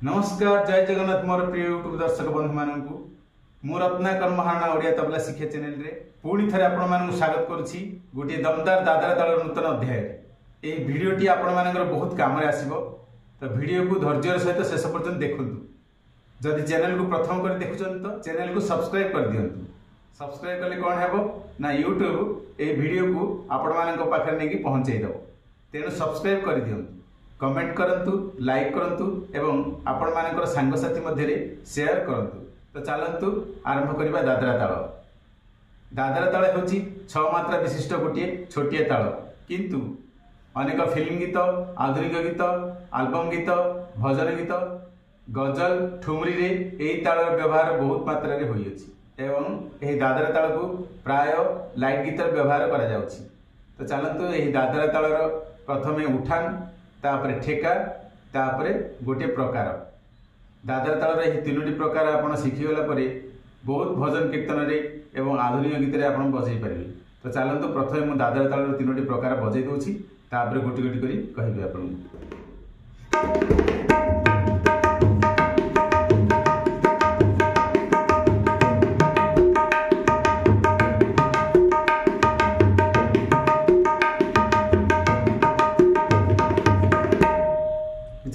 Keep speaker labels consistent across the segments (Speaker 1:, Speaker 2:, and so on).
Speaker 1: नमस्कार जय जगन्नाथ मोर प्रिय यूट्यूब दर्शक बंधु मानू मु रत्नाकर महाराणा ओडिया तबला शिक्षा चैनल रे पुणी थे आपण मानू स्वागत करुछि गोटे दमदार दादरा ताल नूतन अध्याय ए भिडियोटी आपण मानकर बहुत काम रे आसीबो तो भिडियो को धैर्य सहित शेष पर्यंत देखंतु जदि चैनल को प्रथम कर देखुछन तो चैनल को सब्सक्राइब कर दियंतु सब्सक्राइब कले कोन हेबो ना यूट्यूब ए भिडियो को आपण मानक पाखर नेकी पहुंचै दो तेणु सब्सक्राइब कर दियंतु कमेंट करंतु लाइक करंतु एवं आपण मानकर सांगसाथी मध्य शेयर करंतु तो चलंतु आरंभ करबा दादरा ताल। दादरा ताल होची 6 मात्रा विशिष्ट गोटे छोटिया ताल किंतु अनेक फिल्म गीत आधुनिक गीत आल्बम गीत भजन गीत गजल ठुमरी रे एही ताल व्यवहार बहुत मात्रा रे होई अछि एवं एही दादरा ताल को प्राय लाइट गीत व्यवहार करा जाउछि। तो चलंतु एही दादरा ताल रो प्रथमे उठान तापरे ठेका तापरे गोटे प्रकार दादरा ताल रे तीनोटी प्रकार आपण शिखिगला परे बहुत भजन कीर्तन रे एवं आधुनिक गीत रे आपण बजै परिबे। तो चलंतु प्रथमे मु दादरा ताल रे तीनोटी प्रकार बजै दोछि तापरे गोटी गोटी करी कहिबे आपण।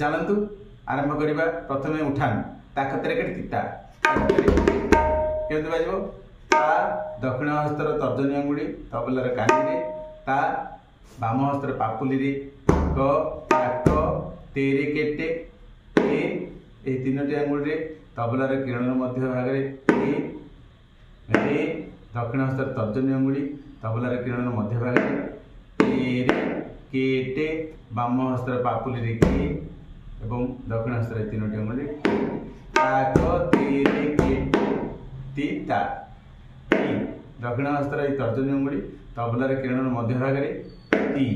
Speaker 1: चलंतु आरंभ करबा प्रथमे उठान ताकतरे केटी ता केंदु बाजबो ता दक्षिण हस्तर तर्जनी अंगुली तबलार कानी रे ता बाम हस्तर पापुली रे क ताक तेरे केटे ए तीनोटी अंगुली रे तबलार किरण मध्य भाग रे रे दक्षिण हस्तर तर्जनी अंगुली तबलार किरण मध्य भाग रे तेरे केटे बाम हस्तर पापुली रे के एवं दक्षिण हस्तर तीनोटी अंगुली ताक तेरे केटी ता दक्षिण हस्तर तर्जनी अंगुली तबलार किरण मध्य भाग रे ती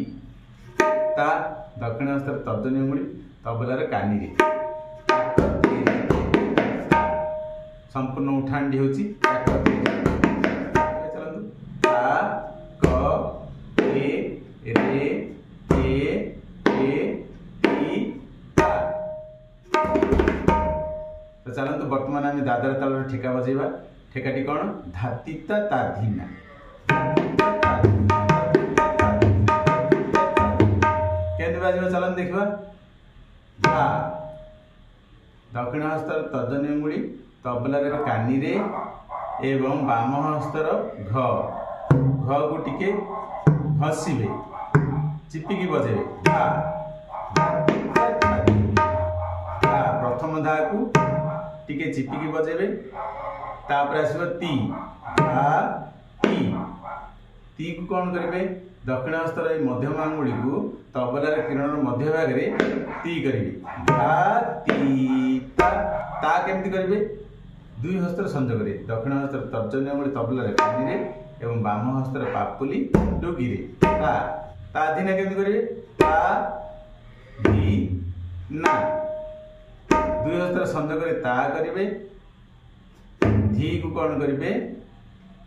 Speaker 1: ता दक्षिण हस्तर तर्जनी अंगुली तबलार कानी रे संपूर्ण उठान डी होची चलंतु ता क ए रे ए ती ता। तो चलंतु वर्तमान आम दादरा ताल ठेका बजेबा ठेकाटी कौन धातिता ताधीना केंद्र बाजू चलन देखा धा दक्षिण हस्तर तर्जनी अंगुली तबलार कानी रे एवं बाम हस्तर घ घ को टिके घसीबे चिपिकी बजेबे धा प्रथम धा को टिके चिपिकी बजेबे तापर आसबो ती धा ती को कौन करेंगे दक्षिण हस्तर मध्यम आंगुली को तबलार किरण मध्य भाग रे ती करेंगे धा ती ता केमती करेंगे दुई हस्तर संजोग रे दक्षिण हस्तर तर्जनी अंगुली तबलार कानी रे एवं बाम हस्तर पापुली डुगी रे ता धीना केमती करेंगे ता धी ना दुई हस्तर संजोग रे ता करेंगे धी को कौन करेंगे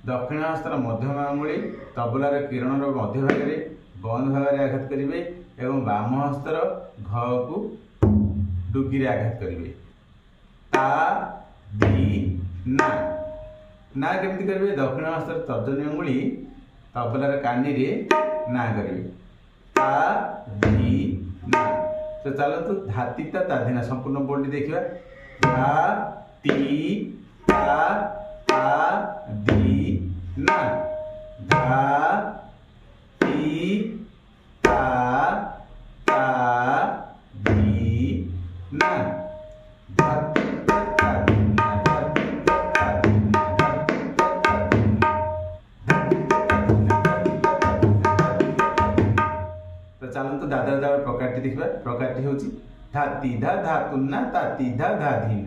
Speaker 1: दक्षिण हस्तर मध्यम आंगुली तबलार किरण मध्य भाग रे बंद भाग रे आघात करेंगे एवं बाम हस्तर घ को डुगी रे आघात करेंगे ता दी ना केमती करेंगे दक्षिण हस्तर तर्जनी अंगुली तबलार कानी रे ना करेंगे ता दी ना। तो चलतु धातिता ताधीना संपूर्ण बोल्ड देखिबा धा ती ता दी ना धा ती ता दी ना तो चलंतु दादरा ताल प्रकारटी देखिबा प्रकारटी होची धाती धा धातुन्ना ताती धा धाधीन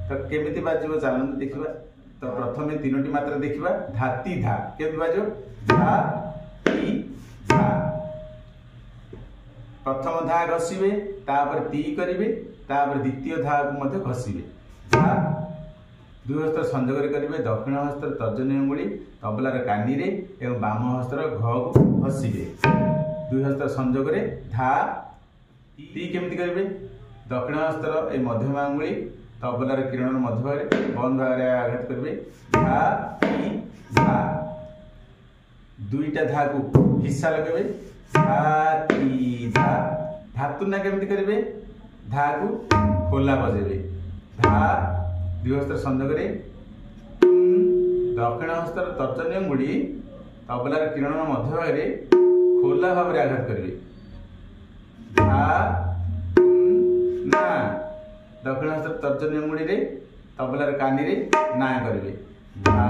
Speaker 1: तो केमिति बाजिबो चलंतु देखिबा। तो प्रथमे तीनोटी मात्रा देखिबा धाती धा केमिति बाजिबो धा ती धा प्रथम धा घसीबे तापर ती करिवे तापर द्वितीय धा को मध्य घसीबे धा दुई हस्तर संजोग करेंगे दक्षिण हस्तर तर्जनी अंगुली तबलार कानी रे एवं बाम हस्तर घ को घसीबे हस्त संजोग रे धा ती केमती करेंगे दक्षिण हस्तर ए मध्यम आंगुली तबलार किरण मध्य भाग बंद भाग आघात करेंगे धा ती धा दुईटा धा को हिस्सा लगे धा ती धा धातुना केमती करेंगे धा को खोला बजेबे धा दुई हस्तर संजोग रे दक्षिण हस्तर तर्जनी अंगुली तबलार किरण मध्य भाग खोला भाव आघात करेंगे धा ना दक्षिण हस्तर तर्जनी अंगुली रे तबलार कानी रे ना करेंगे धा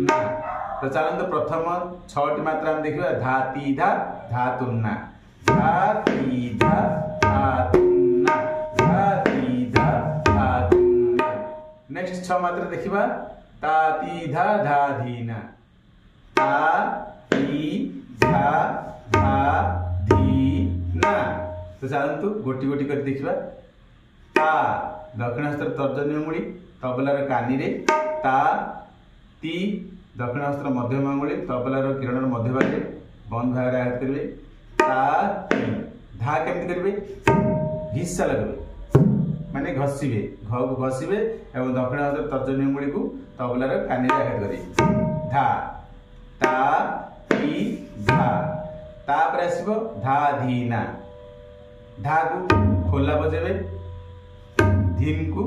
Speaker 1: ना। तो चलते प्रथम 6टी मात्रा हम देखिए धा ती धा धा तुन्ना धा ती धा धा तुन्ना धा ती धा धा तुन्ना। नेक्स्ट 6 मात्रा देखिबा ता ती धा धा धीना ता ती धा धा धीना। तो चलतु गोटी गोटी कर देखिबा ता दक्षिण हस्तर तर्जनी अंगुली तबलार कानी रे ता ती दक्षिण हस्तर मध्यम अंगुली तबलार किरण मध्य भाग बंद भाग आघात करेंगे ता ती धा केमती करेंगे घिस्सा लगेबे माने घसीबे घ को घसीबे एवं दक्षिण हस्तर तर्जनी अंगुली को तबलार कानी रे आघात करेंगे धा ता ती धा तापर आसीबो धा धीना धा को खोला बजेबे धीन को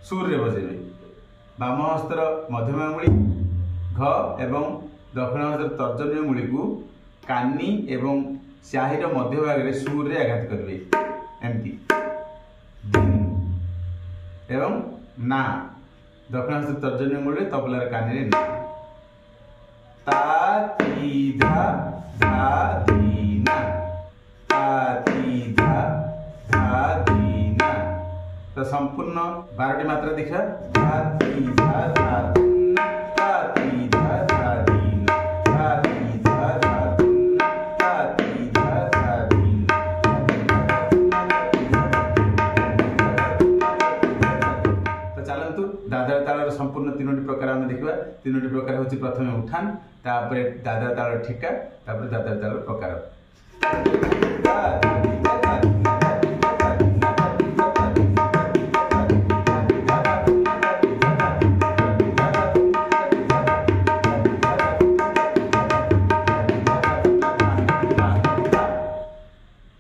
Speaker 1: सुर रे बजेबे बाम हस्तर मध्यम अंगुली घ एवं दक्षिण हस्तर तर्जनी अंगुली को कानी एवं स्याहीर मध्य भाग रे सुर रे आघात करेंगे एमती एवं ना दक्षिण हस्तर तर्जनी अंगुली रे तबलार कानी रे ना ता ती धा धा धीना ता ती धा धा धीना। तो संपूर्ण 12टी मात्रा देखा धा ती धा धा तुन्ना ता ती धा धा धीना धा ती धा धा तुन्ना ता ती धा धा धीना। तो चलतु दादरा तालर संपूर्ण 3टी प्रकार आम देखा 3टी प्रकार होची प्रथमे उठान तापर दादरा तालर ठेका तापर दादरा तालर प्रकार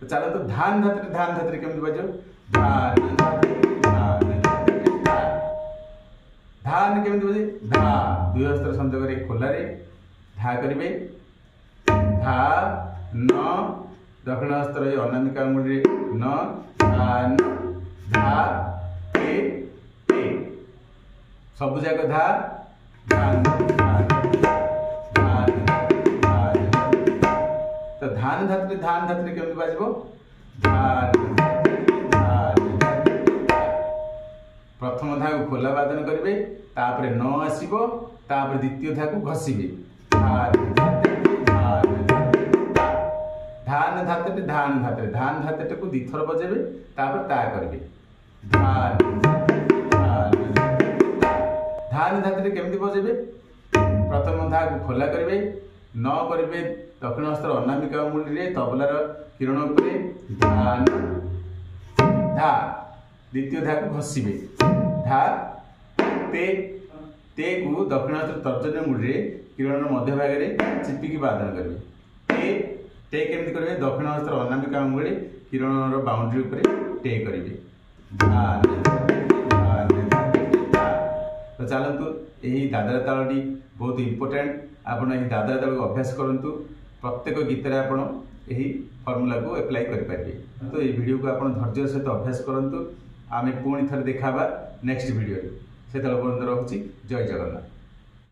Speaker 1: चलो धान धात्री केमती बजो धान धान केमती बजे धा दुई हस्तर संजोग रे खोला रे धा करिवे धा न दक्षिण हस्तर अनामिका अंगुली रे न धान धा ते ते सब जाक धा धान धान धान धान। तो धान धात्री केमती बाजिबो धान धान प्रथम धा को खोला वादन करेंगे तापर न आसीबो तापर द्वितीय धा को घसीबे धान धान धातटे धान धातटे को दिथर बजेबे तापर ता करेंगे धान धान धातटे केमती बजेबे प्रथम धा को खोला करेंगे न करेंगे दक्षिण हस्तर अनामिका अंगुली रे तबलार किरण उपरे धान धा द्वितीय धा को घसीबे धा ते ते को दक्षिण हस्तर तर्जनी अंगुली रे किरण मध्य भाग रे चिपिकी वादन करेंगे टे केमती करेंगे दक्षिण हस्तर अनामिका अंगुली किरण रो बाउंड्री उपरे टे करेंगे धान धान। तो चलतु यही दादरा तालटी बहुत इंपोर्टेंट आपण यही दादरा ताल को अभ्यास करंतु प्रत्येक गीत रे आपण यही फॉर्मूला को अप्लाई करि पारिबे। तो ये वीडियो को आपण धैर्य सहित अभ्यास करंतु आमे पुणी थरे देखाबा नेक्स्ट वीडियो रे। से तल पर्यंत रहुची जय जगन्नाथ।